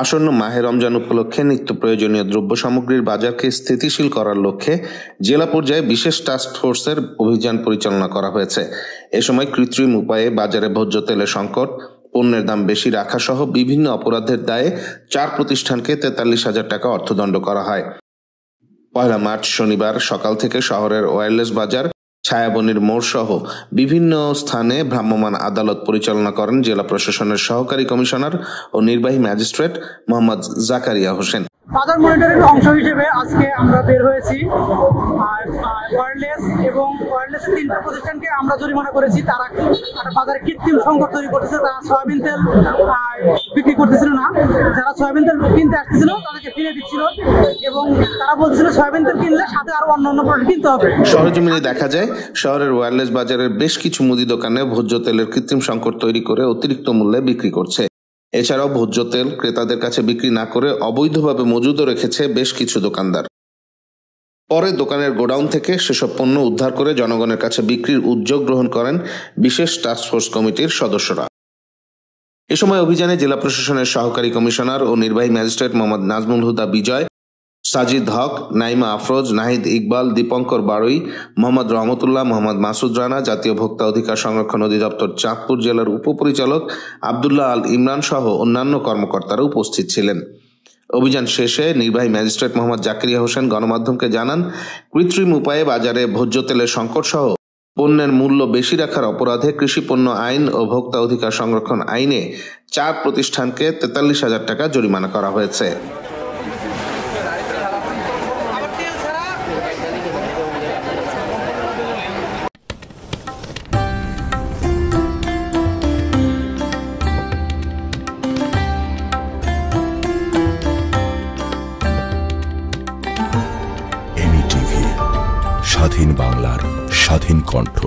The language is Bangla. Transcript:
আসন্ন মাহে রমজান উপলক্ষে নিত্য প্রয়োজনীয় দ্রব্য সামগ্রীর বাজারকে স্থিতিশীল করার লক্ষ্যে জেলা পর্যায়ে বিশেষ টাস্ক ফোর্সের অভিযান পরিচালনা করা হয়েছে। এ সময় কৃত্রিম উপায়ে বাজারে ভোজ্য তেলের সংকট, পণ্যের দাম বেশি রাখা সহ বিভিন্ন অপরাধের দায়ে 4 প্রতিষ্ঠানকে 43,000 টাকা অর্থদণ্ড করা হয়। 1 মার্চ শনিবার সকাল থেকে শহরের ওয়্যারলেস বাজার, ছায়াবনির মোড় সহ বিভিন্ন স্থানে ভ্রাম্যমাণ আদালত পরিচালনা করেন জেলা প্রশাসনের সহকারী কমিশনার ও নির্বাহী ম্যাজিস্ট্রেট মোহাম্মদ জাকারিয়া হোসেন। বাজার মনিটরিং অংশ হিসেবে আজকে আমরা বের হয়েছি। ওয়্যারলেস এবং ওয়্যারলেসের 3টা প্রতিষ্ঠানকে আমরা জরিমানা করেছি। তারা বাজারে কৃত্রিম সংকট তৈরি করতেছে। তারা সয়াবিন তেল বিক্রি করতেছিল না। যারা সয়াবিন তেল কিনতে আসতেছিল তাদেরকে ফিরে দিচ্ছিল এবং তারা বলছিল সয়াবিন তেল কিনলে সাথে আরো অন্যান্য প্রোডাক্ট কিনতে হবে। সরেজমিনে দেখা যায় শহরের ওয়্যারলেস বাজারের বেশ কিছু মুদি দোকানে ভোজ্য তেলের কৃত্রিম সংকট তৈরি করে অতিরিক্ত মূল্যে বিক্রি করছে। এছাড়াও ভোজ্য তেল ক্রেতাদের কাছে বিক্রি না করে অবৈধভাবে মজুদও রেখেছে বেশ কিছু দোকানদার। পরে দোকানের গোডাউন থেকে সেসব পণ্য উদ্ধার করে জনগণের কাছে বিক্রির উদ্যোগ গ্রহণ করেন বিশেষ টাস্কফোর্স কমিটির সদস্যরা। এ সময় অভিযানে জেলা প্রশাসনের সহকারী কমিশনার ও নির্বাহী ম্যাজিস্ট্রেট মোহাম্মদ নাজমুল হুদা বিজয়, সাজিদ হক, নাইমা আফরোজ, নাহিদ ইকবাল, দীপঙ্কর বাড়ই, মোহাম্মদ রহমতুল্লাহ, মোহাম্মদ মাসুদ রানা, জাতীয় ভোক্তা অধিকার সংরক্ষণ অধিদপ্তর চাঁদপুর জেলার উপপরিচালক আবদুল্লাহ আল ইমরান সহ অন্যান্য কর্মকর্তারা উপস্থিত ছিলেন। অভিযান শেষে নির্বাহী ম্যাজিস্ট্রেট মোহাম্মদ জাকারিয়া হোসেন গণমাধ্যমকে জানান, কৃত্রিম উপায়ে বাজারে ভোজ্য তেলের সংকট সহ পণ্যের মূল্য বেশি রাখার অপরাধে কৃষি পণ্য আইন ও ভোক্তা অধিকার সংরক্ষণ আইনে 4 প্রতিষ্ঠানকে 43,000 টাকা জরিমানা করা হয়েছে। স্বাধীন বাংলার স্বাধীন কণ্ঠ।